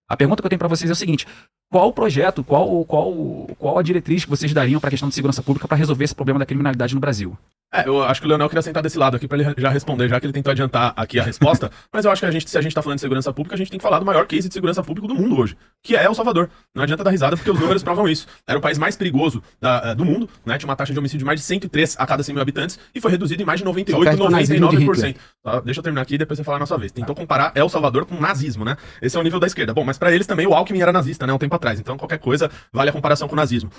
A pergunta que eu tenho para vocês é o seguinte: qual o projeto, qual a diretriz que vocês dariam para a questão de segurança pública para resolver esse problema da criminalidade no Brasil? Eu acho que o Leonel queria sentar desse lado aqui pra ele já responder, já que ele tentou adiantar aqui a resposta. Mas eu acho que se a gente tá falando de segurança pública, a gente tem que falar do maior case de segurança pública do mundo hoje, que é El Salvador. Não adianta dar risada, porque os números provam isso. Era o país mais perigoso do mundo, né? Tinha uma taxa de homicídio de mais de 103 a cada 100 mil habitantes e foi reduzido em mais de 98, 99%. Deixa eu terminar aqui e depois você falar na sua vez. Tentou comparar El Salvador com nazismo, né? Esse é o nível da esquerda. Bom, mas pra eles também o Alckmin era nazista, né? Um tempo atrás. Então qualquer coisa vale a comparação com o nazismo.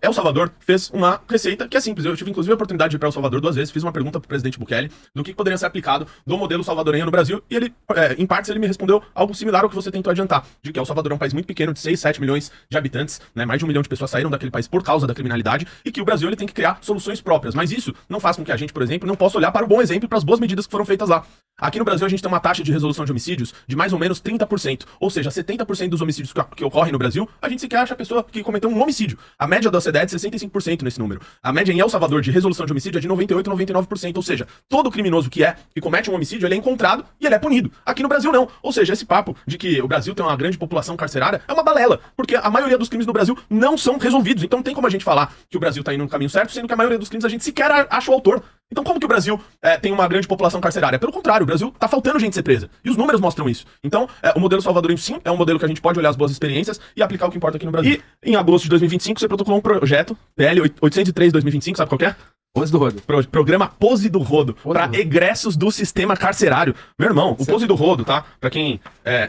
El Salvador fez uma receita que é simples. Eu tive inclusive a oportunidade de ir pra El Salvador 2 vezes, fiz uma pergunta pro presidente Bukele do que poderia ser aplicado do modelo salvadorenho no Brasil, e ele, em partes, ele me respondeu algo similar ao que você tentou adiantar, de que El Salvador é um país muito pequeno, de 6, 7 milhões de habitantes, né, mais de 1 milhão de pessoas saíram daquele país por causa da criminalidade, e que o Brasil ele tem que criar soluções próprias, mas isso não faz com que a gente, por exemplo, não possa olhar para o bom exemplo e para as boas medidas que foram feitas lá. Aqui no Brasil a gente tem uma taxa de resolução de homicídios de mais ou menos 30%, ou seja, 70% dos homicídios que ocorrem no Brasil, a gente sequer acha a pessoa que cometeu um homicídio. A média da OCDE é de 65% nesse número. A média em El Salvador de resolução de homicídio é de 98, 99%, ou seja, todo criminoso que comete um homicídio, ele é encontrado e ele é punido. Aqui no Brasil não. Ou seja, esse papo de que o Brasil tem uma grande população carcerária é uma balela, porque a maioria dos crimes do Brasil não são resolvidos. Então não tem como a gente falar que o Brasil tá indo no caminho certo, sendo que a maioria dos crimes a gente sequer acha o autor. Então como que o Brasil tem uma grande população carcerária? Pelo contrário, o Brasil tá faltando gente ser presa. E os números mostram isso. Então, o modelo salvadorenho sim é um modelo que a gente pode olhar as boas experiências e aplicar o que importa aqui no Brasil. E em agosto de 2025 você protocolou um projeto, PL 803/2025, sabe qual que é? Pose do Rodo. Programa Pose do Rodo, para egressos do sistema carcerário. Meu irmão, o Pose do Rodo, tá? Pra quem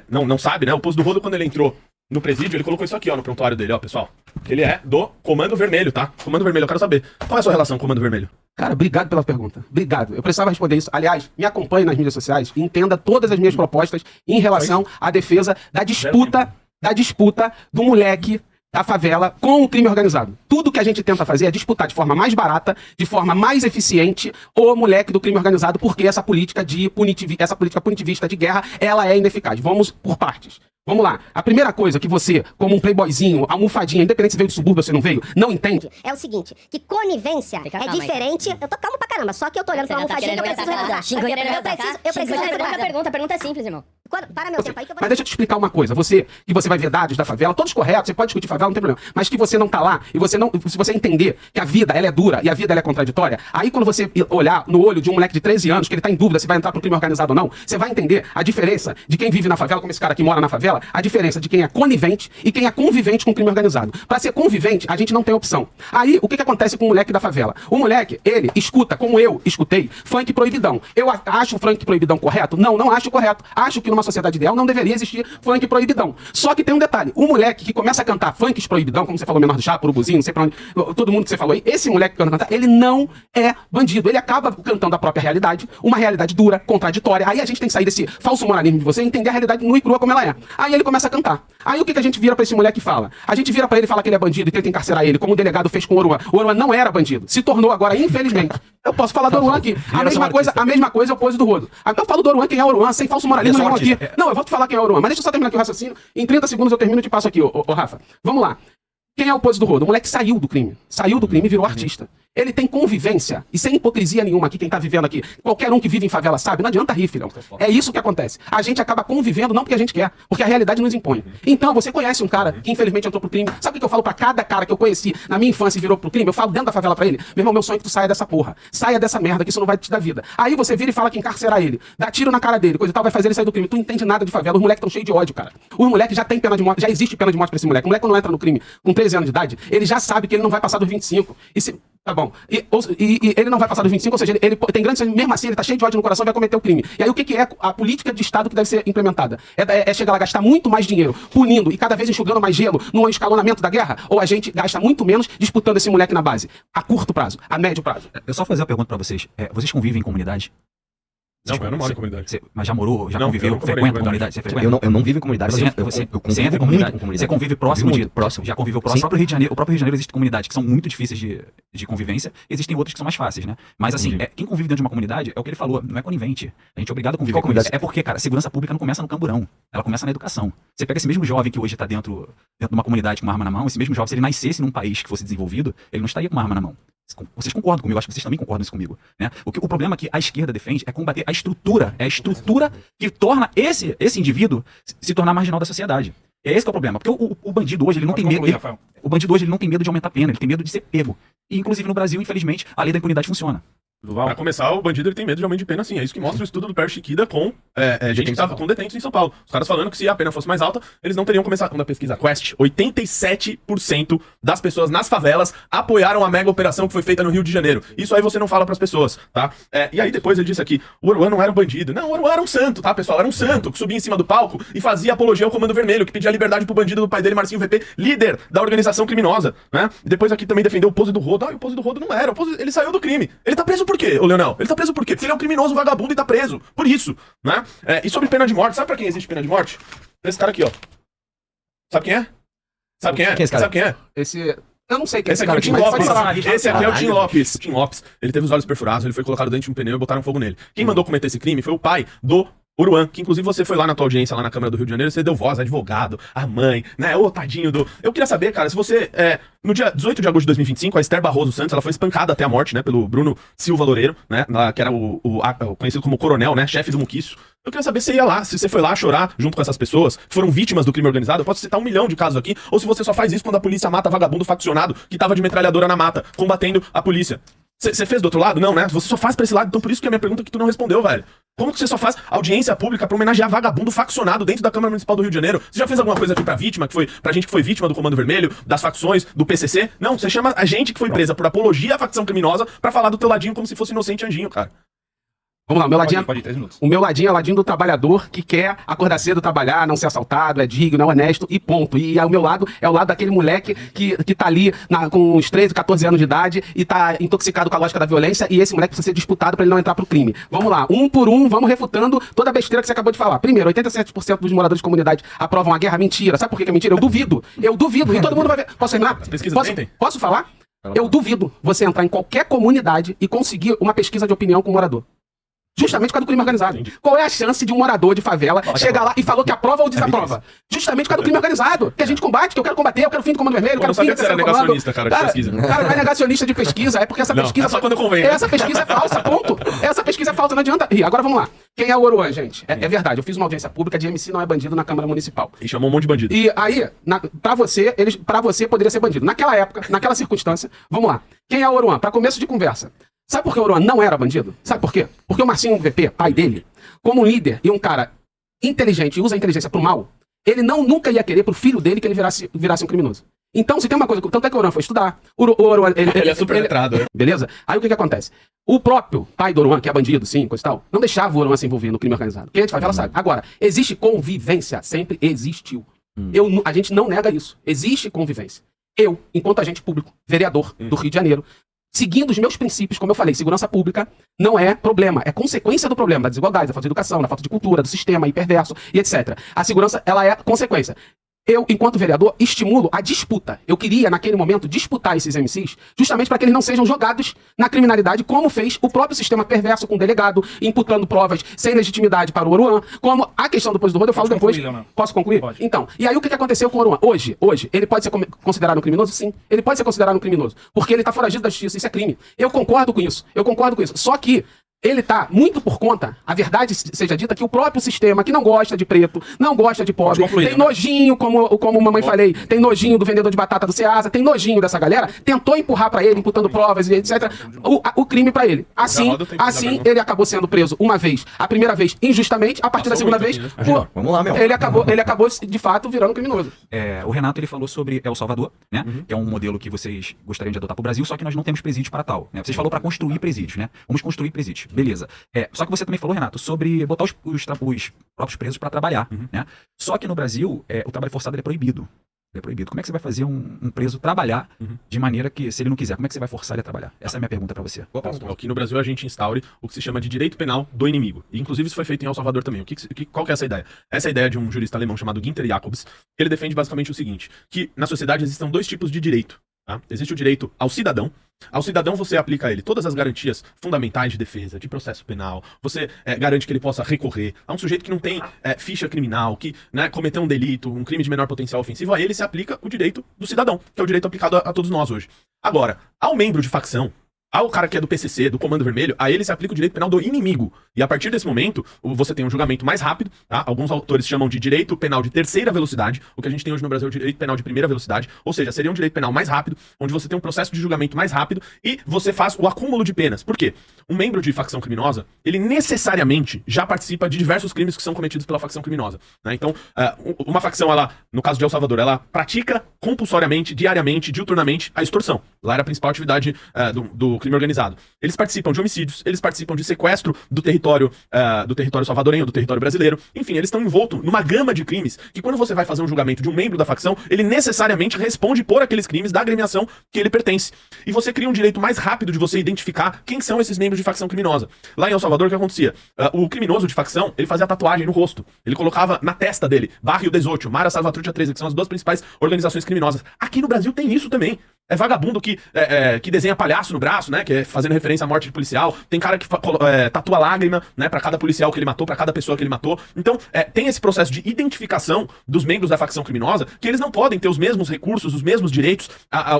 não sabe, né? O Pose do Rodo, quando ele entrou no presídio, ele colocou isso aqui, ó, no prontuário dele, ó, pessoal. Que ele é do Comando Vermelho, tá? Comando Vermelho, eu quero saber. Qual é a sua relação com o Comando Vermelho? Cara, obrigado pela pergunta. Obrigado. Eu precisava responder isso. Aliás, me acompanhe nas mídias sociais e entenda todas as minhas propostas em relação à defesa da disputa do moleque da favela com o crime organizado. Tudo que a gente tenta fazer é disputar de forma mais barata, de forma mais eficiente, o moleque do crime organizado, porque essa política punitivista de guerra, ela é ineficaz. Vamos por partes. Vamos lá. A primeira coisa que você, como um playboyzinho, almofadinha, independente se veio do subúrbio ou se não veio, não entende, é o seguinte, que conivência é diferente... Eu tô calmo pra caramba, só que eu tô olhando pra uma almofadinha que eu preciso recusar. Eu preciso recusar. A pergunta é simples, irmão. Para meu tempo aí que eu vou... Mas deixa eu te explicar uma coisa. Você vai ver dados da favela, todos corretos, você pode discutir favela, não tem problema. Mas que você não tá lá, e se você entender que a vida, ela é dura e a vida, ela é contraditória, aí quando você olhar no olho de um moleque de 13 anos, que ele tá em dúvida se vai entrar pro crime organizado ou não, você vai entender a diferença de quem vive na favela, como esse cara que mora na favela, a diferença de quem é conivente e quem é convivente com o crime organizado. Pra ser convivente, a gente não tem opção. Aí, o que acontece com o moleque da favela? O moleque, ele escuta, como eu escutei, funk proibidão. Eu acho o funk proibidão correto? Não acho correto. Acho que numa sociedade ideal não deveria existir funk proibidão. Só que tem um detalhe. O moleque que começa a cantar funk proibidão, como você falou, Menor do Chá, Urubuzinho, não sei pra onde, todo mundo que você falou aí, esse moleque que canta, ele não é bandido. Ele acaba cantando a própria realidade, uma realidade dura, contraditória. Aí a gente tem que sair desse falso moralismo de você e entender a realidade nua e crua como ela é. Aí ele começa a cantar. Aí o que a gente vira pra esse moleque e fala? A gente vira pra ele e fala que ele é bandido e tenta encarcerar ele, como o delegado fez com o Oruan. O Oruan não era bandido. Se tornou agora, infelizmente. Eu posso falar do Oruan aqui. A mesma coisa é o Pose do Rodo. Eu falo do Oruan, quem é o Oruan, sem falso moralismo nenhum aqui. Não, eu vou te falar quem é o Oruan, mas deixa eu só terminar aqui o raciocínio. Em 30 segundos eu termino e te passo aqui, ô Rafa. Vamos lá. Quem é o Pose do Rodo? O moleque saiu do crime. Saiu do crime e virou artista. Ele tem convivência, e sem hipocrisia nenhuma aqui, quem tá vivendo aqui, qualquer um que vive em favela sabe, não adianta rir, filhão. É isso que acontece. A gente acaba convivendo não porque a gente quer, porque a realidade nos impõe. Então, você conhece um cara que infelizmente entrou pro crime, sabe o que eu falo pra cada cara que eu conheci na minha infância e virou pro crime? Eu falo dentro da favela pra ele, meu irmão, meu sonho é que tu saia dessa porra, saia dessa merda, que isso não vai te dar vida. Aí você vira e fala que encarcerar ele, dá tiro na cara dele, coisa e tal, vai fazer ele sair do crime. Tu não entende nada de favela, os moleques tão cheios de ódio, cara. Os moleques já tem pena de morte, já existe pena de morte pra esse moleque. O moleque quando entra no crime com 13 anos de idade, ele já sabe que ele não vai passar dos 25. Tá bom. E ele não vai passar dos 25, ou seja, ele tem grande... Mesmo assim, ele tá cheio de ódio no coração e vai cometer o crime. E aí o que é a política de Estado que deve ser implementada? É chegar lá, gastar muito mais dinheiro punindo e cada vez enxugando mais gelo no escalonamento da guerra? Ou a gente gasta muito menos disputando esse moleque na base? A curto prazo, a médio prazo. Eu só fazer uma pergunta pra vocês. Vocês convivem em comunidade? Não, eu não moro em comunidade. Mas já morou, já conviveu, frequenta comunidade? Eu não vivo em comunidade, Você entra em comunidade, você convive próximo já conviveu próximo. O próprio Rio de Janeiro existe comunidades que são muito difíceis de convivência, existem outras que são mais fáceis, né? Mas assim, quem convive dentro de uma comunidade, é o que ele falou, não é conivente. A gente é obrigado a conviver com isso. É porque, cara, segurança pública não começa no camburão, ela começa na educação. Você pega esse mesmo jovem que hoje tá dentro de uma comunidade com uma arma na mão, esse mesmo jovem, se ele nascesse num país que fosse desenvolvido, ele não estaria com uma arma na mão. Vocês concordam comigo? Acho que vocês também concordam isso comigo, né? O problema que a esquerda defende é combater a estrutura. É a estrutura que torna esse indivíduo se tornar marginal da sociedade. É esse que é o problema. Porque o bandido hoje, ele não tem medo. O bandido hoje, ele não tem medo de aumentar a pena, ele tem medo de ser pego. E, inclusive, no Brasil, infelizmente, a lei da impunidade funciona. Pra começar, o bandido ele tem medo de aumento de pena, sim. É isso que mostra o estudo do Pérez Chiquida com gente que tava com detentos em São Paulo. Os caras falando que se a pena fosse mais alta, eles não teriam começado. Quando a pesquisa Quest, 87% das pessoas nas favelas apoiaram a mega operação que foi feita no Rio de Janeiro. Isso aí você não fala pras pessoas, tá? E aí depois ele disse aqui, o Oruan não era um bandido. Não, o Oruan era um santo, tá, pessoal? Era um santo que subia em cima do palco e fazia apologia ao Comando Vermelho, que pedia liberdade pro bandido do pai dele, Marcinho VP, líder da organização criminosa, né? E depois aqui também defendeu o Pose do Rodo. O Pose do Rodo não era. Ele saiu do crime. Ele tá preso por quê, ô Leonel? Ele tá preso por quê? Porque ele é um criminoso vagabundo e tá preso. Por isso, né? E sobre pena de morte, sabe pra quem existe pena de morte? Esse cara aqui, ó. Sabe quem é? Sabe quem é? Quem é esse cara? Sabe quem é? Eu não sei quem é Esse esse aqui é cara. o Tim mas Lopes. pode falar. Esse aqui é o Tim Lopes. Tim Lopes. Ele teve os olhos perfurados, ele foi colocado dentro de um pneu e botaram fogo nele. Quem mandou cometer esse crime foi o pai do Oruan, que inclusive você foi lá na tua audiência, lá na Câmara do Rio de Janeiro, você deu voz, advogado, a mãe, né, ô tadinho do... Eu queria saber, cara, se você, no dia 18 de agosto de 2025, a Esther Barroso Santos, ela foi espancada até a morte, né, pelo Bruno Silva Loureiro, né, que era o conhecido como coronel, né, chefe do Muquiço. Eu queria saber se você ia lá, se você foi lá chorar junto com essas pessoas que foram vítimas do crime organizado. Eu posso citar 1 milhão de casos aqui, ou se você só faz isso quando a polícia mata vagabundo faccionado que tava de metralhadora na mata, combatendo a polícia. Você fez do outro lado? Não, né? Você só faz pra esse lado, então por isso que a minha pergunta é que tu não respondeu, velho. Como que você só faz audiência pública pra homenagear vagabundo faccionado dentro da Câmara Municipal do Rio de Janeiro? Você já fez alguma coisa aqui pra vítima, pra gente que foi vítima do Comando Vermelho, das facções, do PCC? Não, você chama a gente que foi presa por apologia à facção criminosa pra falar do teu ladinho como se fosse inocente anjinho, cara. Vamos lá, meu ladinho, Pode ir, 3 minutos. o meu ladinho é o ladinho do trabalhador que quer acordar cedo, trabalhar, não ser assaltado, é digno, é honesto e ponto. E o meu lado é o lado daquele moleque que tá ali com uns 13, 14 anos de idade e tá intoxicado com a lógica da violência e esse moleque precisa ser disputado pra ele não entrar pro crime. Vamos lá, um por um, vamos refutando toda a besteira que você acabou de falar. Primeiro, 87% dos moradores de comunidade aprovam a guerra. Mentira. Sabe por que é mentira? Eu duvido. E todo mundo vai ver. Posso terminar? pesquisas mentem. Posso falar? Eu duvido você entrar em qualquer comunidade e conseguir uma pesquisa de opinião com o morador. Justamente por causa do crime organizado. Entendi. Qual é a chance de um morador de favela chegar lá e falou que aprova ou desaprova? Justamente por causa do crime organizado. Que a gente combate, que eu quero combater, eu quero o fim do Comando Vermelho, eu Eu quero não o fim sabia do que você era terceiro comando. negacionista, cara, de pesquisa. Cara, não é negacionista de pesquisa, é porque essa Não, pesquisa... é só quando convém, né? Essa pesquisa é falsa, ponto. Essa pesquisa é falsa, não adianta. E agora vamos lá. Quem é o Oruan, gente? É verdade, eu fiz uma audiência pública de MC não é bandido na Câmara Municipal. E chamou um monte de bandido. E aí, pra você poderia ser bandido. Naquela época, naquela circunstância, vamos lá. Quem é o Oruan? Pra começo de conversa. Sabe por que o Oruan não era bandido? Sabe por quê? Porque o Marcinho VP, pai dele, como um líder e um cara inteligente e usa a inteligência pro mal, ele nunca ia querer pro filho dele que ele virasse um criminoso. Então, se tem uma coisa... Tanto é que o Oruan foi estudar. O Oruan, Ele é super letrado, né? Beleza? Aí o que acontece? O próprio pai do Oruan, que é bandido, sim, coisa e tal, não deixava o Oruan se envolver no crime organizado. Quem a gente favela sabe. Agora, existe convivência. Sempre existiu. A gente não nega isso. Existe convivência. Eu, enquanto agente público, vereador do Rio de Janeiro, seguindo os meus princípios, como eu falei, segurança pública não é problema, é consequência do problema, da desigualdade, da falta de educação, da falta de cultura, do sistema hiperverso e etc. A segurança, ela é consequência. Eu, enquanto vereador, estimulo a disputa. Eu queria, naquele momento, disputar esses MCs justamente para que eles não sejam jogados na criminalidade, como fez o próprio sistema perverso com o delegado, imputando provas sem legitimidade para o Oruan, como a questão do Pose do Rodo, eu falo depois. Posso concluir? Pode. Então, e aí o que aconteceu com o Oruan? Hoje, ele pode ser considerado um criminoso? Sim, ele pode ser considerado um criminoso, porque ele está foragido da justiça, isso é crime. Eu concordo com isso, Só que ele tá muito por conta, a verdade seja dita, que o próprio sistema, que não gosta de preto, não gosta de pobre, tem nojinho, como mamãe falei, tem nojinho do vendedor de batata do Ceasa, tem nojinho dessa galera, tentou empurrar pra ele, imputando provas e etc, o crime pra ele. Assim ele acabou sendo preso uma vez, a primeira vez injustamente, a partir da segunda vez, Vamos lá, meu. ele acabou de fato virando criminoso. O Renato, ele falou sobre El Salvador, né? Que é um modelo que vocês gostariam de adotar para o Brasil, só que nós não temos presídios para tal, né? Vocês falou para construir presídios, né? Vamos construir presídios. Beleza. Só que você também falou, Renato, sobre botar os próprios presos para trabalhar, né? Só que no Brasil, o trabalho forçado ele é proibido. Ele é proibido. Como é que você vai fazer um preso trabalhar de maneira que, se ele não quiser, como é que você vai forçar ele a trabalhar? Essa é a minha pergunta para você. Aqui no Brasil a gente instaure o que se chama de direito penal do inimigo. E, inclusive isso foi feito em El Salvador também. Qual que é essa ideia? Essa é a ideia de um jurista alemão chamado Günther Jacobs, que ele defende basicamente o seguinte, que na sociedade existam 2 tipos de direito. Tá? Existe o direito ao cidadão. Ao cidadão você aplica a ele todas as garantias fundamentais de defesa, de processo penal, você garante que ele possa recorrer. A um sujeito que não tem ficha criminal, que cometeu um delito, um crime de menor potencial ofensivo, a ele se aplica o direito do cidadão, que é o direito aplicado a todos nós hoje. Agora, ao membro de facção, Ao cara que é do PCC, do Comando Vermelho, a ele se aplica o direito penal do inimigo. E a partir desse momento, você tem um julgamento mais rápido, tá? Alguns autores chamam de direito penal de terceira velocidade. O que a gente tem hoje no Brasil é o direito penal de primeira velocidade. Ou seja, seria um direito penal mais rápido, onde você tem um processo de julgamento mais rápido e você faz o acúmulo de penas. Por quê? Um membro de facção criminosa, ele necessariamente já participa de diversos crimes que são cometidos pela facção criminosa, né? Então, uma facção, ela, no caso de El Salvador, ela pratica compulsoriamente, diariamente, diuturnamente, a extorsão. Lá era a principal atividade do crime organizado. Eles participam de homicídios, eles participam de sequestro do território salvadorenho, do território brasileiro. Enfim, eles estão envoltos numa gama de crimes que quando você vai fazer um julgamento de um membro da facção, ele necessariamente responde por aqueles crimes da agremiação que ele pertence. E você cria um direito mais rápido de você identificar quem são esses membros de facção criminosa. Lá em El Salvador, o que acontecia? O criminoso de facção, ele fazia tatuagem no rosto. Ele colocava na testa dele, Barrio 18, Mara Salvatrucha 13, que são as duas principais organizações criminosas. Aqui no Brasil tem isso também. É vagabundo que desenha palhaço no braço, né? Que é fazendo referência à morte de policial. Tem cara que tatua lágrima, né? Pra cada policial que ele matou, pra cada pessoa que ele matou. Então, tem esse processo de identificação dos membros da facção criminosa, que eles não podem ter os mesmos recursos, os mesmos direitos,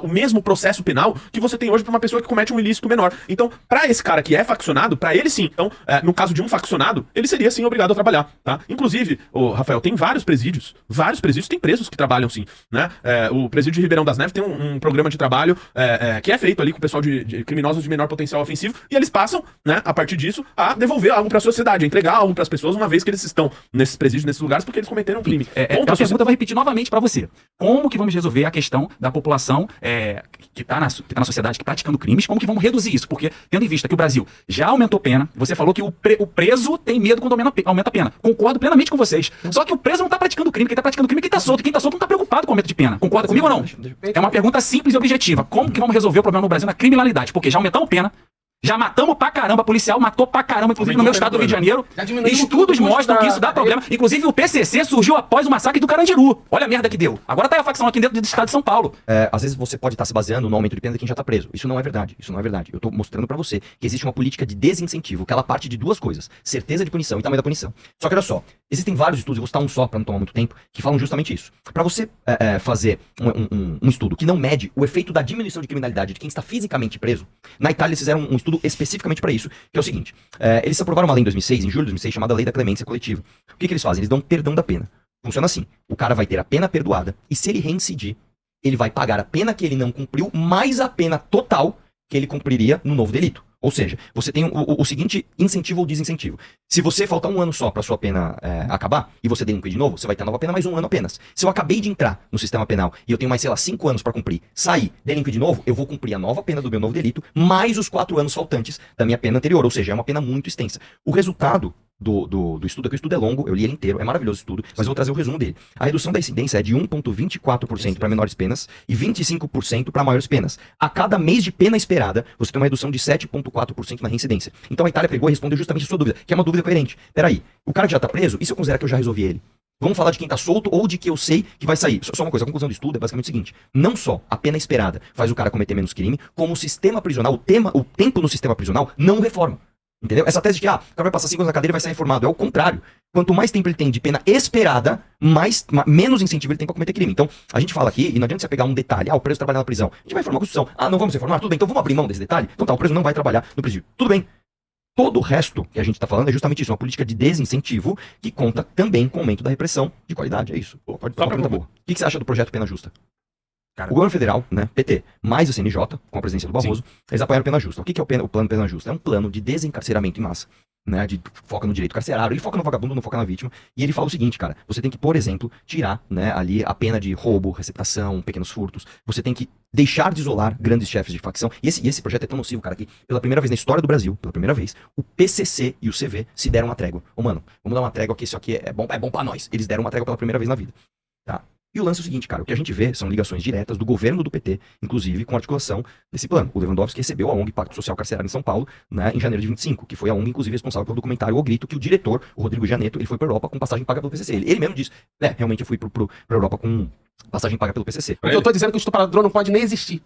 o mesmo processo penal que você tem hoje pra uma pessoa que comete um ilícito menor. Então, pra esse cara que é faccionado, pra ele sim. Então, no caso de um faccionado, ele seria sim obrigado a trabalhar, tá? Inclusive, Rafael, tem vários presídios tem presos que trabalham sim, né? O presídio de Ribeirão das Neves tem um programa de trabalho que é feito ali com o pessoal de criminosos de menor potencial ofensivo, e eles passam, né, a partir disso, a devolver algo pra sociedade, a entregar algo pras pessoas, uma vez que eles estão nesses presídios, nesses lugares, porque eles cometeram um crime. A pergunta eu vou repetir novamente pra você. Como que vamos resolver a questão da população que tá na sociedade, que praticando crimes, como que vamos reduzir isso? Porque, tendo em vista que o Brasil já aumentou pena, você falou que o preso tem medo quando aumenta a pena. Concordo plenamente com vocês. Só que o preso não tá praticando crime, quem tá praticando crime é quem tá solto. Quem tá solto não tá preocupado com o aumento de pena. Concorda comigo ou não? É uma pergunta simples e objetiva. Como que vamos resolver o problema no Brasil na criminalidade? Porque já aumentamos pena, já matamos pra caramba, policial matou pra caramba, inclusive no meu estado do Rio de Janeiro. Estudos mostram que isso dá problema. Inclusive o PCC surgiu após o massacre do Carandiru. Olha a merda que deu. Agora tá aí a facção aqui dentro do estado de São Paulo. Às vezes você pode estar se baseando no aumento de pena de quem já tá preso. Isso não é verdade. Eu tô mostrando pra você que existe uma política de desincentivo, que ela parte de duas coisas: certeza de punição e tamanho da punição. Só que olha só, existem vários estudos, eu vou citar um só pra não tomar muito tempo, que falam justamente isso. Pra você fazer um estudo que não mede o efeito da diminuição de criminalidade de quem está fisicamente preso, na Itália eles fizeram um estudo especificamente pra isso, que é o seguinte: eles aprovaram uma lei em 2006, em julho de 2006, chamada Lei da Clemência Coletiva. O que eles fazem? Eles dão perdão da pena. Funciona assim: o cara vai ter a pena perdoada, e se ele reincidir, ele vai pagar a pena que ele não cumpriu, mais a pena total que ele cumpriria no novo delito. Ou seja, você tem o seguinte incentivo ou desincentivo. Se você faltar um ano só pra sua pena acabar, e você delinquir de novo, você vai ter a nova pena mais um ano apenas. Se eu acabei de entrar no sistema penal e eu tenho mais, sei lá, 5 anos pra cumprir, sair, delinquir de novo, eu vou cumprir a nova pena do meu novo delito, mais os 4 anos faltantes da minha pena anterior. Ou seja, é uma pena muito extensa. O resultado do estudo, que o estudo é longo, eu li ele inteiro, é maravilhoso o estudo, mas eu vou trazer o resumo dele. A redução da incidência é de 1,24% para menores penas e 25% para maiores penas. A cada mês de pena esperada, você tem uma redução de 7,4% na reincidência. Então a Itália pegou e respondeu justamente a sua dúvida, que é uma dúvida coerente. Peraí, o cara que já tá preso, e se eu considerar que eu já resolvi ele? Vamos falar de quem tá solto ou de que eu sei que vai sair. Só uma coisa, a conclusão do estudo é basicamente o seguinte: não só a pena esperada faz o cara cometer menos crime, como o sistema prisional, o tempo no sistema prisional não reforma. Entendeu? Essa tese de que o cara vai passar 5 anos na cadeira e vai sair informado. É o contrário. Quanto mais tempo ele tem de pena esperada, menos incentivo ele tem pra cometer crime. Então, a gente fala aqui, e não adianta você pegar um detalhe: o preso trabalha na prisão. A gente vai reformar a Constituição. Não vamos reformar? Tudo bem, então vamos abrir mão desse detalhe? Então tá, o preso não vai trabalhar no presídio. Tudo bem. Todo o resto que a gente tá falando é justamente isso, uma política de desincentivo que conta também com o aumento da repressão de qualidade. É isso. Pode falar uma pergunta boa. O que você acha do projeto Pena Justa? Cara, o governo federal, né, PT, mais o CNJ, com a presidência do Barroso, eles apoiaram Pena Justa. O que é o plano Pena Justa? É um plano de desencarceramento em massa, né, de foca no direito carcerário, ele foca no vagabundo, não foca na vítima, e ele fala o seguinte, cara: você tem que, por exemplo, tirar, né, ali a pena de roubo, receptação, pequenos furtos, você tem que deixar de isolar grandes chefes de facção, e esse projeto é tão nocivo, cara, que pela primeira vez na história do Brasil, pela primeira vez, o PCC e o CV se deram uma trégua. Mano, vamos dar uma trégua que isso aqui é bom pra nós. Eles deram uma trégua pela primeira vez na vida, tá? E o lance é o seguinte, cara: o que a gente vê são ligações diretas do governo do PT, inclusive com a articulação desse plano. O Lewandowski recebeu a ONG Pacto Social Carcerário em São Paulo, né, em janeiro de 25, que foi a ONG, inclusive, responsável pelo documentário O Grito, que o diretor, o Rodrigo Gianetto, ele foi pra Europa com passagem paga pelo PCC. Ele mesmo disse: realmente eu fui pra Europa com passagem paga pelo PCC. O que eu tô dizendo é que o estuprador não pode nem existir.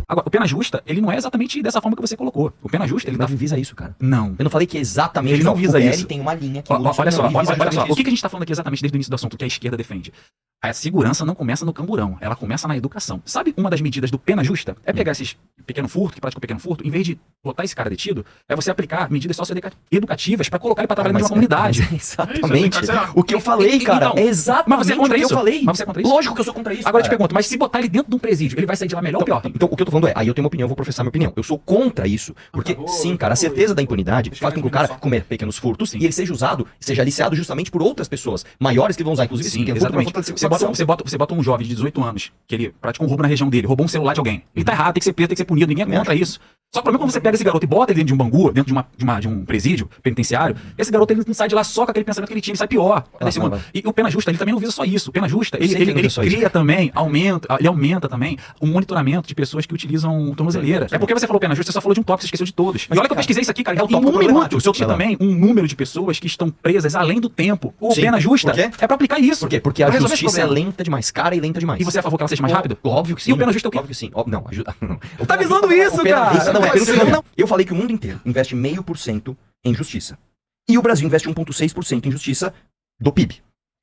Agora, o Pena Justa, ele não é exatamente dessa forma que você colocou. O Pena Justa, ele não visa isso, cara. Não. Eu não falei que exatamente ele não visa isso. Ele tem uma linha que olha só, o que a gente tá isso. falando aqui exatamente desde o início do assunto, que a esquerda defende? A segurança não começa no camburão, ela começa na educação. Sabe uma das medidas do Pena Justa? É pegar esses pequeno furto, que praticou pequeno furto, em vez de botar esse cara detido, é você aplicar medidas socioeducativas pra colocar ele pra trabalhar dentro de uma comunidade. Exatamente. É isso, O que eu falei, cara. Então, É exatamente mas você é contra o que isso? eu falei. Mas você é contra isso? Lógico que eu sou contra isso. Agora eu te cara. pergunto, mas se botar ele dentro de um presídio, ele vai sair de lá melhor ou pior? Então, o que eu tô falando é, aí eu tenho uma opinião, eu vou professar minha opinião. Eu sou contra isso. Porque, sim, cara, a certeza da impunidade faz com que o cara comer pequenos furtos e ele seja usado, seja aliciado justamente por outras pessoas maiores que vão usar, inclusive, esse Sim, pequeno furto pra exatamente. fortalecer a Você bota um jovem de 18 anos, que ele praticou um roubo na região dele, roubou um celular de alguém. Ele tá errado, tem que ser preso, tem que ser punido, ninguém é contra isso. Só que o problema é quando você pega esse garoto e bota ele dentro de um bangu, dentro de um presídio penitenciário, esse garoto ele não sai de lá só com aquele pensamento que ele tinha, ele sai pior. E o Pena Justa, ele também não visa só isso. O Pena Justa, ele cria também, ele aumenta também o monitoramento de pessoas que utilizam tornozeleira. É porque você falou Pena Justa, você só falou de um tópico, você esqueceu de todos. E olha que eu pesquisei isso aqui, cara. É o Em tópico um minuto, problemático. eu tinha também um número de pessoas que estão presas além do tempo. O Sim, Pena Justa por quê? é pra aplicar isso. Por quê? Porque a Pra resolver esse justiça é problema. lenta demais, cara e lenta demais. E você é a favor que ela seja mais rápida? Óbvio que sim. E o Pena Justa é o quê? Óbvio que sim. Não, ajuda. Não. Tá visando isso, cara? Não, é pelo seguinte, não. Eu falei que o mundo inteiro investe 0,5% em justiça. E o Brasil investe 1,6% em justiça do PIB.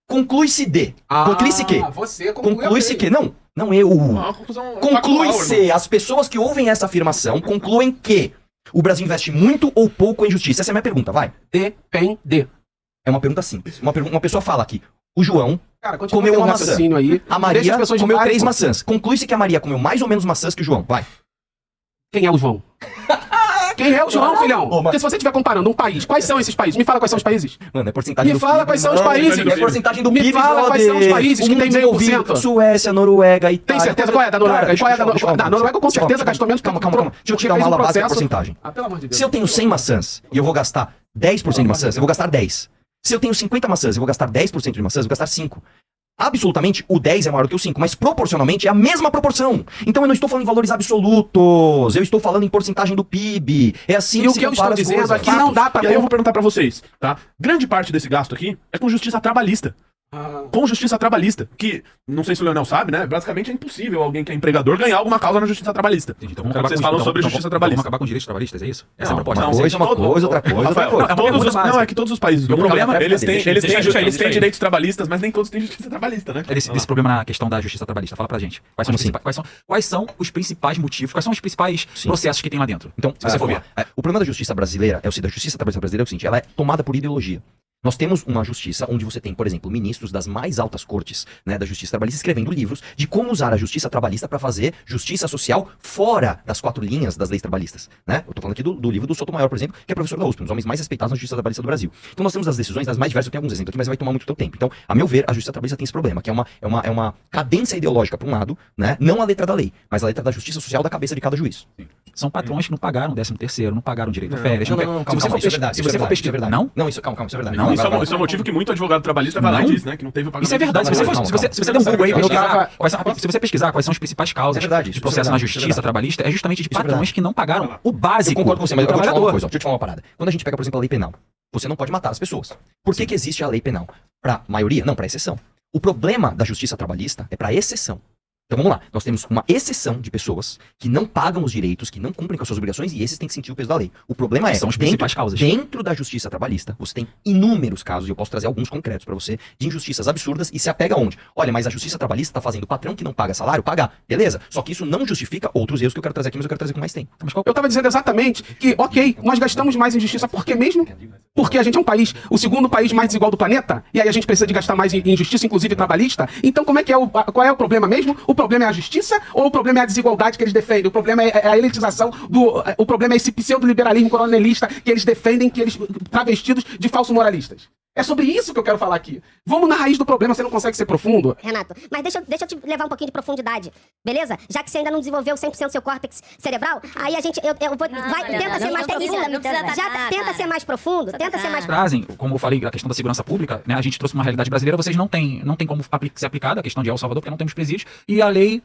Conclui-se de. Conclui-se que. Você Conclui-se que. Não eu. Uma conclusão factual, Conclui-se. irmão. As pessoas que ouvem essa afirmação concluem que o Brasil investe muito ou pouco em justiça. Essa é a minha pergunta, vai. Depende. É uma pergunta simples. Uma pessoa fala aqui. O João Cara, continua comeu teu uma maçã. raciocínio aí. A Deixa Maria as pessoas comeu falarem, 3 pô. maçãs. Conclui-se que a Maria comeu mais ou menos maçãs que o João. Vai. Quem é o João? Quem é o João, filhão? Ô, mas- Porque se você estiver comparando um país, quais são esses países? Me fala quais são os países. Mano, é porcentagem Me do fala PIB, quais são os mano. países. É porcentagem do Me PIB, fala quais são os brother. países que O tem mundo meio por desenvolvido, cento. Suécia, Noruega, Itália. Tem certeza qual é a da Noruega? Cara, Qual é a da deixa eu falar Noruega? Da uma Noruega com coisa. certeza gastou menos Calma. porque Deixa eu tirar fez uma um base da processo. porcentagem. Ah, pelo amor de Deus. Se eu tenho 100 maçãs e eu vou gastar 10% de maçãs, eu vou gastar 10. Se eu tenho 50 maçãs e eu vou gastar 10% de maçãs, eu vou gastar 5. Absolutamente, o 10 é maior que o 5, mas proporcionalmente é a mesma proporção. Então eu não estou falando em valores absolutos, eu estou falando em porcentagem do PIB. É assim E o se que eu compara estou as dizendo coisas. aqui não dá pra... E aí eu vou perguntar pra vocês, tá? Grande parte desse gasto aqui é com justiça trabalhista. Com justiça trabalhista. Que, não sei se o Leonel sabe, né? Basicamente é impossível alguém que é empregador ganhar alguma causa na justiça trabalhista. Entendi. Então, vocês falam sobre justiça trabalhista. Vamos acabar com direitos trabalhistas, é isso? Essa é a Não, proposta. não, Uma coisa, gente, todo- outra coisa, outra Rafael, coisa. É uma todos pergunta os, não, básica. é que todos os países do O mundo, problema é- eles têm deixa aí. direitos trabalhistas, mas nem todos têm justiça trabalhista, né? É desse problema na questão da justiça trabalhista. Fala pra gente. Quais são os principais motivos, quais são os principais Sim. processos que tem lá dentro? Então, se você for ver. o problema da justiça brasileira da justiça trabalhista brasileira é o seguinte, ela é tomada por ideologia. Nós temos uma justiça onde você tem, por exemplo, ministros das mais altas cortes, né, da justiça trabalhista escrevendo livros de como usar a justiça trabalhista para fazer justiça social fora das 4 linhas das leis trabalhistas, né? Eu tô falando aqui do livro do Sotomayor, por exemplo, que é professor da USP, um dos homens mais respeitados na justiça trabalhista do Brasil. Então nós temos as decisões das mais diversas, eu tenho alguns exemplos aqui, mas vai tomar muito teu tempo. Então, a meu ver, a justiça trabalhista tem esse problema, que é uma cadência ideológica por um lado, né? Não a letra da lei, mas a letra da justiça social da cabeça de cada juiz. São patrões que não pagaram 13º, não pagaram direito a Não, férias. Não, Se você for pesquisar, se você for pesquisar, não? Não, isso, calma, isso é verdade. Não, Isso é um motivo que muito advogado trabalhista vai lá e Não. diz, né? Que não teve o pagamento. Isso é verdade. Se você der um Google aí e pesquisar, se você pesquisar quais são as principais causas É verdade, de isso é processo na verdade, isso é justiça verdade. trabalhista, é justamente de Isso é patrões verdade. que não pagaram o Eu básico concordo com você, mas do eu vou te falar uma trabalhador. coisa, ó, deixa eu te falar uma parada. Quando a gente pega, por exemplo, a lei penal, você não pode matar as pessoas. Por que que existe a lei penal? Pra maioria? Não, pra exceção. O problema da justiça trabalhista é pra exceção. Então vamos lá, nós temos uma exceção de pessoas que não pagam os direitos, que não cumprem com as suas obrigações e esses têm que sentir o peso da lei. O problema é, São as principais causas. dentro da justiça trabalhista, você tem inúmeros casos, e eu posso trazer alguns concretos pra você, de injustiças absurdas e se apega aonde? Olha, mas a justiça trabalhista tá fazendo o patrão que não paga salário pagar, beleza? Só que isso não justifica outros erros que eu quero trazer aqui, mas eu quero trazer com mais tempo. Eu tava dizendo exatamente que, ok, nós gastamos mais em justiça, por que mesmo? Porque a gente é um país, o segundo país mais desigual do planeta, e aí a gente precisa de gastar mais em justiça, inclusive trabalhista. Então, como é que é qual é o problema mesmo? O problema é a justiça ou o problema é a desigualdade que eles defendem? O problema é a elitização o problema é esse pseudo-liberalismo coronelista que eles defendem, que eles travestidos de falsos moralistas. É sobre isso que eu quero falar aqui. Vamos na raiz do problema, você não consegue ser profundo? Renato, mas deixa eu te levar um pouquinho de profundidade, beleza? Já que você ainda não desenvolveu 100% do seu córtex cerebral, aí a gente, eu vou, tenta ser mais profundo, já tenta ser mais profundo, tenta ser mais Trazem, como eu falei, a questão da segurança pública, né? A gente trouxe uma realidade brasileira, vocês não tem como ser aplicada a questão de El Salvador, porque não temos presídios, e a lei,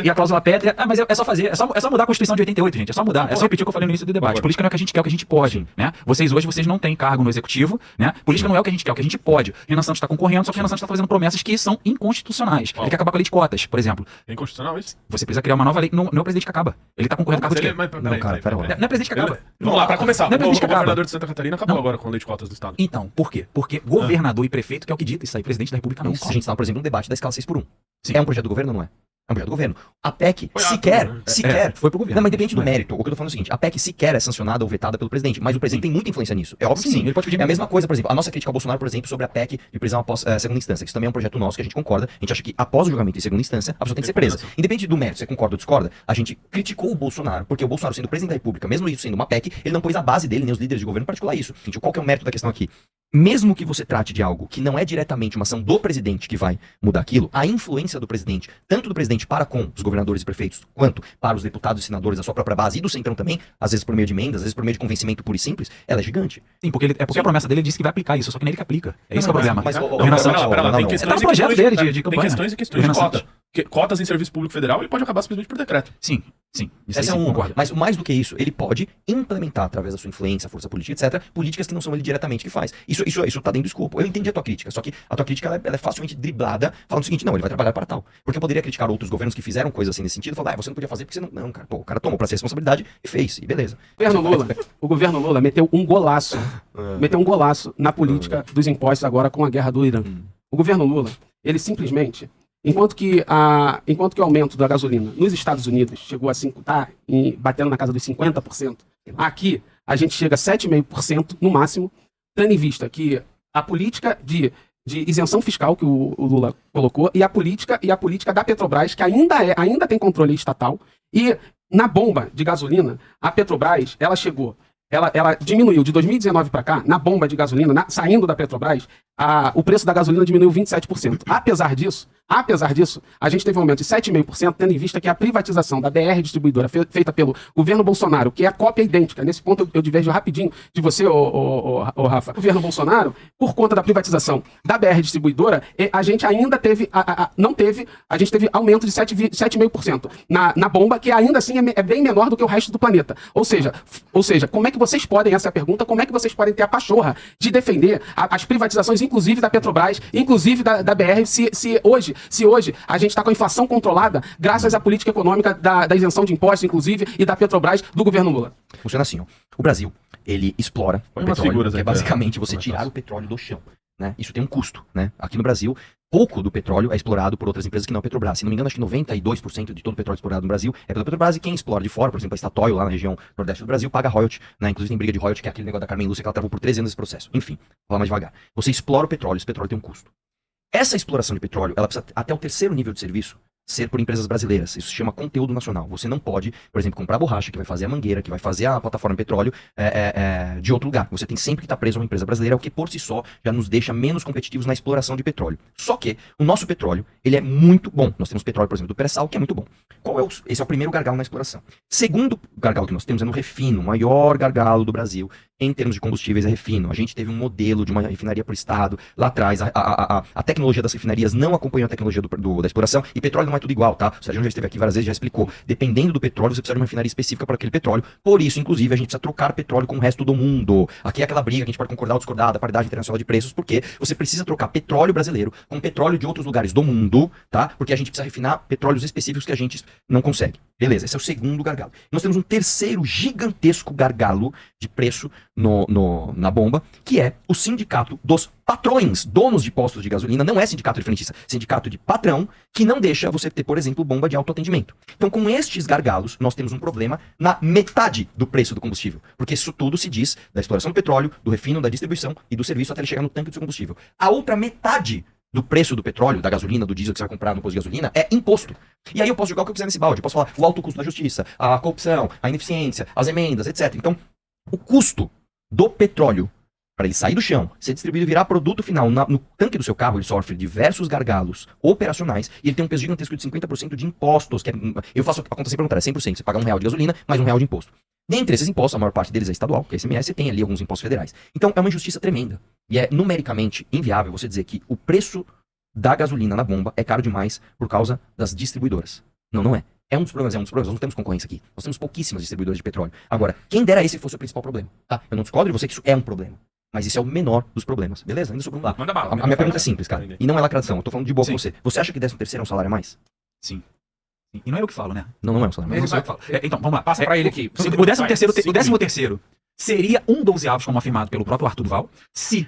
e a cláusula pétrea, mas é só fazer, é só mudar a Constituição de 88, gente, é só mudar, é só repetir o que eu falei no início do debate. Política não é o que a gente quer, é o que a gente pode, né? Vocês hoje, não têm cargo no executivo, né? Política não é o que a gente quer, é o que a gente pode. Renan Santos está concorrendo, só que Renan Santos está fazendo promessas que são inconstitucionais. Ele quer acabar com a lei de cotas, por exemplo. É inconstitucional isso? Você precisa criar uma nova lei, não é o presidente que acaba. Ele está concorrendo com a cargo de quê? Não, cara, pera lá. Não é o presidente que acaba. Vamos lá, pra começar. Não é O presidente que acaba. governador de Santa Catarina acabou Não. agora com a lei de cotas do Estado. Então, por quê? Porque governador e prefeito que é o que dita isso aí, presidente da República não. A gente está, por exemplo, no debate da escala 6x1. Sim. É um projeto do governo ou não é? É um projeto do governo. A PEC Foi sequer, né? sequer... Foi pro governo. Não, mas independente do mérito. O que eu tô falando é o seguinte, a PEC sequer é sancionada ou vetada pelo presidente, mas o presidente tem muita influência nisso. É óbvio que sim. Ele pode pedir É a mesma coisa, por exemplo, a nossa crítica ao Bolsonaro, por exemplo, sobre a PEC de prisão após segunda instância, que isso também é um projeto nosso que a gente concorda. A gente acha que após o julgamento em segunda instância, a pessoa tem que ser presa. Independente do mérito, você concorda ou discorda, a gente criticou o Bolsonaro, porque o Bolsonaro, sendo presidente da República, mesmo isso sendo uma PEC, ele não pôs a base dele, nem os líderes de governo, para articular isso. Gente, qual que é o mérito da questão aqui? Mesmo que você trate de algo que não é diretamente uma ação do presidente que vai mudar aquilo, a influência do presidente, tanto do presidente para com os governadores e prefeitos, quanto para os deputados e senadores da sua própria base e do centrão também, às vezes por meio de emendas, às vezes por meio de convencimento puro e simples, ela é gigante. Sim, porque a promessa dele disse que vai aplicar isso, só que nem ele que aplica. É isso que é o problema. Mas, O Renan Santos- Tem não. questões Tá no e projeto questões dele de tem campanha. questões e questões de Renan cota. Santos. Cotas em serviço público federal, ele pode acabar simplesmente por decreto. Sim. Isso aí Essa é sim, uma. concordo. Mas mais do que isso, ele pode implementar, através da sua influência, força política, etc., políticas que não são ele diretamente que faz. Isso tá dentro do escopo. Eu entendi a tua crítica, só que a tua crítica ela é facilmente driblada, falando o seguinte, não, ele vai trabalhar para tal. Porque eu poderia criticar outros governos que fizeram coisas assim nesse sentido, falar, você não podia fazer porque você não... Não, cara, pô, o cara tomou pra si a responsabilidade e fez, e beleza. O governo Lula meteu um golaço. Meteu um golaço na política dos impostos agora com a guerra do Irã. O governo Lula, ele simplesmente, enquanto que o aumento da gasolina nos Estados Unidos chegou a batendo na casa dos 50%, aqui a gente chega a 7,5% no máximo, tendo em vista que a política de isenção fiscal que o Lula colocou e a política da Petrobras, que ainda tem controle estatal, e na bomba de gasolina, a Petrobras, ela diminuiu de 2019 para cá, na bomba de gasolina, saindo da Petrobras, o preço da gasolina diminuiu 27%. Apesar disso, a gente teve um aumento de 7,5%, tendo em vista que a privatização da BR Distribuidora, feita pelo governo Bolsonaro, que é a cópia idêntica, nesse ponto eu diverjo rapidinho de você, Rafa. O governo Bolsonaro, por conta da privatização da BR Distribuidora, a gente ainda teve, a gente teve aumento de 7,5% na bomba, que ainda assim é bem menor do que o resto do planeta. Ou seja, como é que vocês podem, essa é a pergunta, como é que vocês podem ter a pachorra de defender as privatizações, inclusive da Petrobras, inclusive da BR, se hoje a gente está com a inflação controlada, graças à política econômica da isenção de impostos, inclusive, e da Petrobras do governo Lula? Funciona assim, ó. O Brasil, ele explora o petróleo, que é basicamente você pra tirar o petróleo do chão. Né? Isso tem um custo, né? Aqui no Brasil, pouco do petróleo é explorado por outras empresas que não a Petrobras. Se não me engano, acho que 92% de todo o petróleo explorado no Brasil é pela Petrobras, e quem explora de fora, por exemplo, a Statoil, lá na região nordeste do Brasil, paga royalty, né? Inclusive tem briga de royalty, que é aquele negócio da Carmen Lúcia, que ela travou por 13 anos esse processo. Enfim, vou falar mais devagar. Você explora o petróleo, esse petróleo tem um custo. Essa exploração de petróleo, ela precisa, até o terceiro nível de serviço, ser por empresas brasileiras. Isso se chama conteúdo nacional. Você não pode, por exemplo, comprar borracha, que vai fazer a mangueira, que vai fazer a plataforma de petróleo de outro lugar. Você tem sempre que estar preso a uma empresa brasileira, o que por si só já nos deixa menos competitivos na exploração de petróleo. Só que o nosso petróleo, ele é muito bom. Nós temos petróleo, por exemplo, do pré-sal, que é muito bom. Esse é o primeiro gargalo na exploração. Segundo gargalo que nós temos é no refino. O maior gargalo do Brasil em termos de combustíveis é refino. A gente teve um modelo de uma refinaria por estado lá atrás. A tecnologia das refinarias não acompanhou a tecnologia da exploração, e petróleo não é tudo igual, tá? O Sérgio já esteve aqui várias vezes, já explicou. Dependendo do petróleo, você precisa de uma refinaria específica para aquele petróleo. Por isso, inclusive, a gente precisa trocar petróleo com o resto do mundo. Aqui é aquela briga que a gente pode concordar ou discordar da paridade internacional de preços, porque você precisa trocar petróleo brasileiro com petróleo de outros lugares do mundo, tá? Porque a gente precisa refinar petróleos específicos que a gente não consegue. Beleza, esse é o segundo gargalo. Nós temos um terceiro gigantesco gargalo de preço na bomba, que é o sindicato dos patrões, donos de postos de gasolina. Não é sindicato de frentista, sindicato de patrão, que não deixa você ter, por exemplo, bomba de autoatendimento. Então, com estes gargalos, nós temos um problema na metade do preço do combustível, porque isso tudo se diz da exploração do petróleo, do refino, da distribuição e do serviço até ele chegar no tanque do seu combustível. A outra metade do preço do petróleo, da gasolina, do diesel que você vai comprar no posto de gasolina, é imposto. E aí eu posso jogar o que eu quiser nesse balde. Eu posso falar o alto custo da justiça, a corrupção, a ineficiência, as emendas, etc. Então, o custo do petróleo, para ele sair do chão, ser distribuído e virar produto final no tanque do seu carro, ele sofre diversos gargalos operacionais, e ele tem um peso gigantesco de 50% de impostos. Eu faço a conta sem perguntar, é 100%. Você paga R$1 de gasolina, mais R$1 de imposto. Dentre esses impostos, a maior parte deles é estadual, que é ICMS, e tem ali alguns impostos federais. Então, é uma injustiça tremenda. E é numericamente inviável você dizer que o preço da gasolina na bomba é caro demais por causa das distribuidoras. Não é. É um dos problemas. Nós não temos concorrência aqui. Nós temos pouquíssimas distribuidoras de petróleo. Agora, quem dera esse fosse o principal problema, tá? Eu não discordo de você que isso é um problema. Mas isso é o menor dos problemas, beleza? Ainda sobre um lado. Manda bala. A minha pergunta é simples, cara. E não é lacração. Eu tô falando de boa Sim. com você. Você acha que 13º é um salário a mais? Sim. E não é eu que falo, né? Não é um salário a Não mais. sou eu que falo. Então, vamos lá. Passa pra ele aqui. O 13º seria um 12avos, como afirmado pelo próprio Arthur Duval, se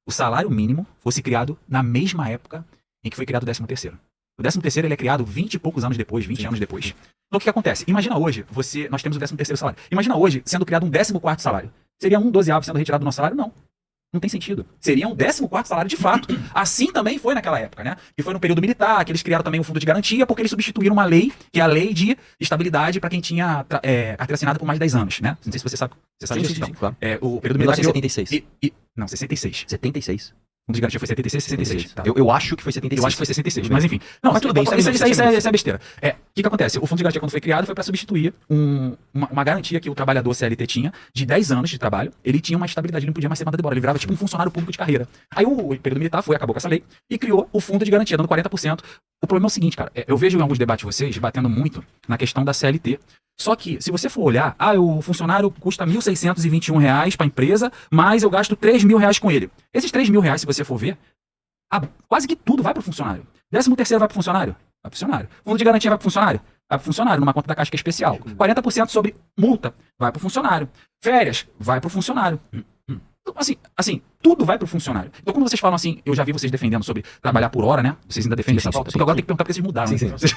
o salário mínimo fosse criado na mesma época em que foi criado o 13º. O 13º ele é criado 20 e poucos anos depois, 20 anos depois. Então o que acontece? Imagina hoje, nós temos o 13º salário. Imagina hoje sendo criado um 14º salário. Seria um 12º sendo retirado do nosso salário? Não. Não tem sentido. Seria um 14º salário de fato. Assim também foi naquela época, né? Que foi no período militar, que eles criaram também o fundo de garantia, porque eles substituíram uma lei, que é a lei de estabilidade para quem tinha carteira assinada por mais de 10 anos, né? Não sei se você sabe disso. Então. Claro. O período militar... 1976. Não, 66. 76? O fundo de garantia foi 76, 66. Tá. Eu acho que foi 76. Eu acho que foi 66, mas enfim. Não, mas tudo bem, isso é besteira. O que acontece? O fundo de garantia, quando foi criado, foi para substituir uma garantia que o trabalhador CLT tinha de 10 anos de trabalho. Ele tinha uma estabilidade, ele não podia mais ser mandado embora. Ele virava tipo um funcionário público de carreira. Aí o período militar acabou com essa lei e criou o fundo de garantia, dando 40%. O problema é o seguinte, cara. Eu vejo em alguns debates de vocês batendo muito na questão da CLT. Só que, se você for olhar, o funcionário custa R$ 1.621 para a empresa, mas eu gasto R$ 3.000 com ele. Esses R$ 3.000, se você for ver, quase que tudo vai para o funcionário. 13º vai para o funcionário? Vai para o funcionário. Fundo de garantia vai para o funcionário? Vai para o funcionário, numa conta da Caixa que é especial. 40% sobre multa vai para o funcionário. Férias vai para o funcionário. Então, assim, tudo vai pro funcionário. Então, quando vocês falam assim, eu já vi vocês defendendo sobre trabalhar por hora, né? Vocês ainda defendem essa pauta? Porque agora tem que perguntar porque vocês mudaram. Sim, né? sim.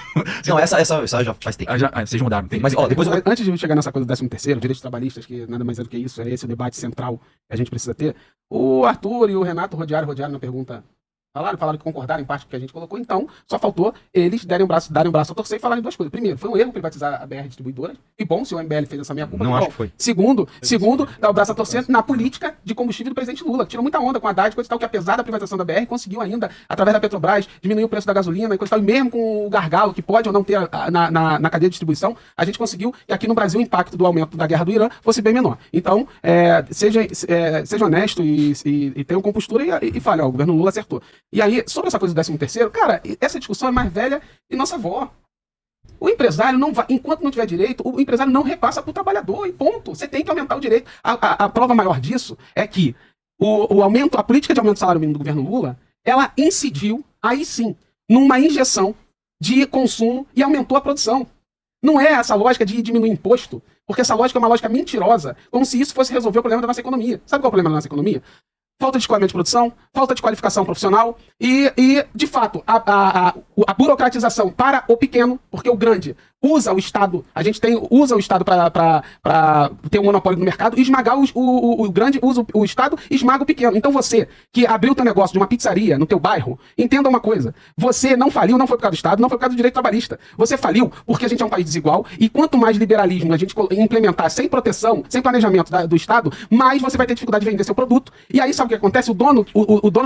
Não, essa já faz tempo. Vocês mudaram, tem. Mas, depois Antes de chegar nessa coisa do 13º, direitos trabalhistas, que nada mais é do que isso, é esse o debate central que a gente precisa ter. O Arthur e o Renato rodearam na pergunta. Falaram que concordaram em parte com o que a gente colocou, então só faltou eles darem um braço a torcer e falarem duas coisas. Primeiro, foi um erro privatizar a BR Distribuidora, e bom, se o MBL fez essa meia culpa, não bom. acho que foi. Segundo, dar o braço a torcer na política de combustível do presidente Lula, que tirou muita onda com a Haddad, coisa e tal, que apesar da privatização da BR, conseguiu ainda, através da Petrobras, diminuir o preço da gasolina e coisa e tal, e mesmo com o gargalo, que pode ou não ter na cadeia de distribuição, a gente conseguiu que aqui no Brasil o impacto do aumento da guerra do Irã fosse bem menor. Então, seja honesto e tenha compostura e fale, o governo Lula acertou. E aí, sobre essa coisa do 13º, cara, essa discussão é mais velha que nossa avó. O empresário não vai, enquanto não tiver direito, o empresário não repassa para o trabalhador, e ponto. Você tem que aumentar o direito. A prova maior disso é que a política de aumento do salário mínimo do governo Lula, ela incidiu, aí sim, numa injeção de consumo e aumentou a produção. Não é essa lógica de diminuir imposto, porque essa lógica é uma lógica mentirosa, como se isso fosse resolver o problema da nossa economia. Sabe qual é o problema da nossa economia? Falta de escoamento de produção, falta de qualificação profissional e de fato, a burocratização para o pequeno, porque o grande usa o Estado, usa o Estado para ter um monopólio no mercado, e esmagar o grande usa o Estado e esmaga o pequeno. Então você, que abriu o teu negócio de uma pizzaria no teu bairro, entenda uma coisa, você não faliu, não foi por causa do Estado, não foi por causa do direito trabalhista. Você faliu porque a gente é um país desigual, e quanto mais liberalismo a gente implementar sem proteção, sem planejamento do Estado, mais você vai ter dificuldade de vender seu produto. E aí sabe o que acontece? O dono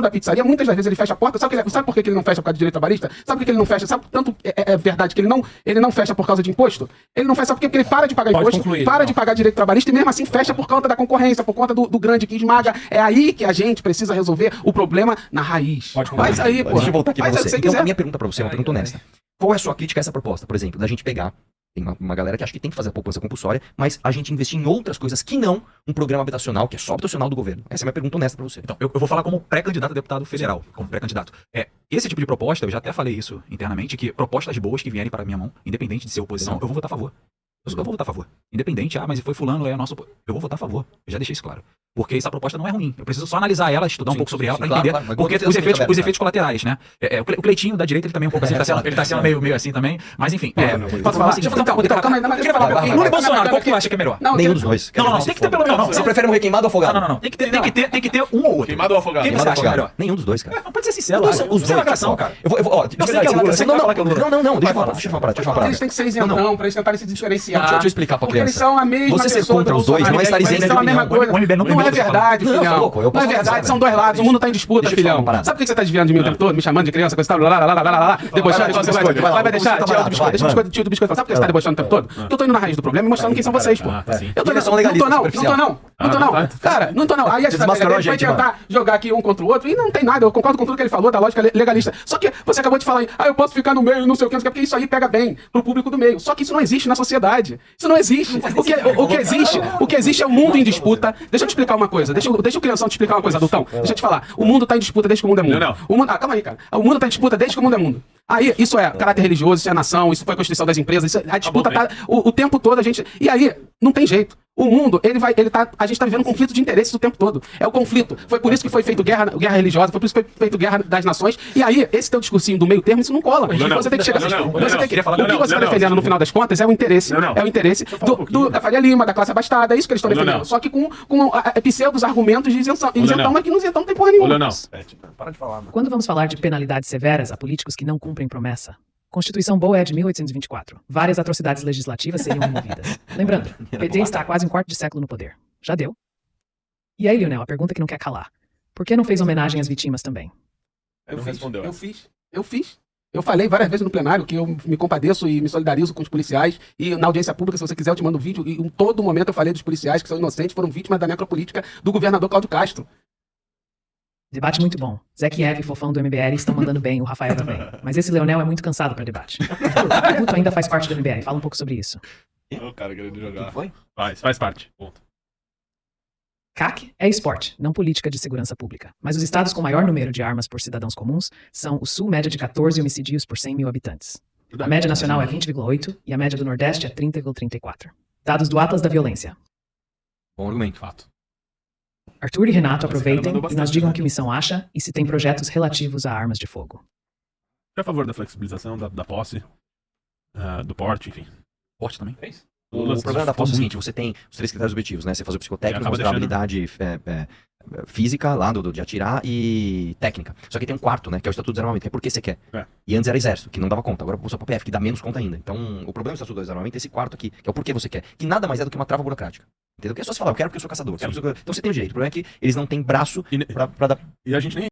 da pizzaria, muitas das vezes ele fecha a porta. Sabe por que ele não fecha por causa do direito trabalhista? Sabe por que ele não fecha? Sabe tanto é verdade que ele não fecha por causa de imposto? Ele não fecha, sabe por quê? Porque ele para de pagar imposto, de pagar direito trabalhista, e mesmo assim fecha por conta da concorrência, por conta do grande que esmaga. É aí que a gente precisa resolver o problema na raiz. Mas aí, pô. Deixa eu voltar aqui pra você. Então, quiser. a minha pergunta pra você é uma pergunta honesta. Qual é a sua crítica a essa proposta, por exemplo, da gente pegar... Tem uma galera que acha que tem que fazer a poupança compulsória, mas a gente investir em outras coisas que não um programa habitacional, que é só habitacional do governo. Essa é a minha pergunta honesta pra você. Então, eu vou falar como pré-candidato a deputado federal, como pré-candidato. Esse tipo de proposta, eu já até falei isso internamente, que propostas boas que vierem para a minha mão, independente de ser oposição, eu vou votar a favor. Eu vou votar a favor. Independente, mas foi fulano, é nosso... Eu vou votar a favor. Eu já deixei isso claro. Porque essa proposta não é ruim. Eu preciso só analisar ela, estudar um pouco sobre ela pra entender. Claro, porque os efeitos colaterais, né? O Cleitinho da direita, ele também é um pouco assim, ele tá sendo meio assim também. Mas enfim. Posso falar? Deixa eu fazer uma pergunta. Calma aí, eu queria falar. Lula e Bolsonaro, qual que tu acha que é melhor? Nenhum dos dois. Não, tem que ter pelo menos. Você prefere morrer queimado ou afogado? Não. Tem que ter um ou outro. Queimado ou afogado? Quem você acha que é melhor? Nenhum dos dois, cara. Não pode ser sincero. Os dois, cara. Eu sei que é Lula. Não. Deixa eu falar. Eles têm que ser isentão pra eles tentarem se diferenciar. Deixa eu explicar pra criança. Eles são a mesma você ser contra os dois não é estar isento Eles são a mesma coisa. Não é verdade, filhão. Não é verdade, são dois lados. O mundo tá em disputa, filhão. Sabe por que você tá desviando de mim o tempo todo? Me chamando de criança, coisa e tal, debochando. Vai deixar, tio do biscoito. Deixa o biscoito. Sabe por que você tá debochando o tempo todo? Porque eu tô indo na raiz do problema e mostrando quem são vocês, pô. Eu tô não. Cara, não tô não. Aí a gente vai tentar jogar aqui um contra o outro. E não tem nada. Eu concordo com tudo que ele falou da lógica legalista. Só que você acabou de falar aí, eu posso ficar no meio, não sei o que, porque isso aí pega bem pro público do meio. Só que isso não existe na sociedade. Isso não existe. O que existe é o mundo em disputa. Deixa eu te explicar uma coisa. Deixa o crianção te explicar uma coisa, adultão. Deixa eu te falar. O mundo tá em disputa desde que o mundo é mundo. Calma aí, cara. O mundo tá em disputa desde que o mundo é mundo. Aí, isso é caráter religioso, isso é nação, isso foi a Constituição das empresas, a disputa tá o tempo todo, a gente... E aí, não tem jeito. O mundo, a gente tá vivendo um conflito de interesses o tempo todo. É o conflito. Foi por isso que foi feito guerra religiosa, foi por isso que foi feito guerra das nações. E aí, esse teu discursinho do meio termo, isso não cola. Você tem que chegar... O que você tá defendendo, no final das contas, é o interesse. É o interesse da Faria Lima, da classe abastada, é isso que eles estão defendendo. Só que com pseudos argumentos de isenção. Isentão, mas que não isentão não tem porra nenhuma. Para de falar, mano. Quando vamos falar de penalidades severas a políticos que não cumprem promessa, Constituição boa é de 1824. Várias atrocidades legislativas seriam removidas. Lembrando, o PT está há quase um quarto de século no poder. Já deu? E aí, Lionel, a pergunta que não quer calar. Por que não fez homenagem às vítimas também? Eu fiz. Eu falei várias vezes no plenário que eu me compadeço e me solidarizo com os policiais. E na audiência pública, se você quiser, eu te mando um vídeo. E em todo momento eu falei dos policiais que são inocentes, foram vítimas da necropolítica do governador Cláudio Castro. Debate muito bom. Zé Kiev e Fofão do MBL estão mandando bem, o Rafael também. Mas esse Leonel é muito cansado para debate. O Guto ainda faz parte do MBL. Fala um pouco sobre isso. O cara querendo jogar. Foi? Faz parte. Ponto. CAC é esporte, não política de segurança pública. Mas os estados com maior número de armas por cidadãos comuns são o Sul, média de 14 homicídios por 100 mil habitantes. A média nacional é 20,8 e a média do Nordeste é 30,34. Dados do Atlas da Violência. Bom argumento. Fato. Arthur e Renato Esse cara aproveitem mandou e bastante, nos digam né? o que missão acha e se tem projetos relativos a armas de fogo. É a favor da flexibilização, da posse, do porte, enfim. Porte também. É isso. O problema da posse é o seguinte, você tem os 3 critérios objetivos, né? Você faz o psicotécnico, acaba mostrar deixando- habilidade física lá, de atirar e técnica. Só que tem um quarto, né? Que é o Estatuto do Desarmamento, que é por que você quer. É. E antes era Exército, que não dava conta. Agora passou pra PF, que dá menos conta ainda. Então, o problema do Estatuto do Desarmamento é esse quarto aqui, que é o porquê você quer. Que nada mais é do que uma trava burocrática. Entendeu? Que é só você falar, eu quero porque eu sou caçador. Então você tem o direito. O problema é que eles não têm braço E pra dar... a gente nem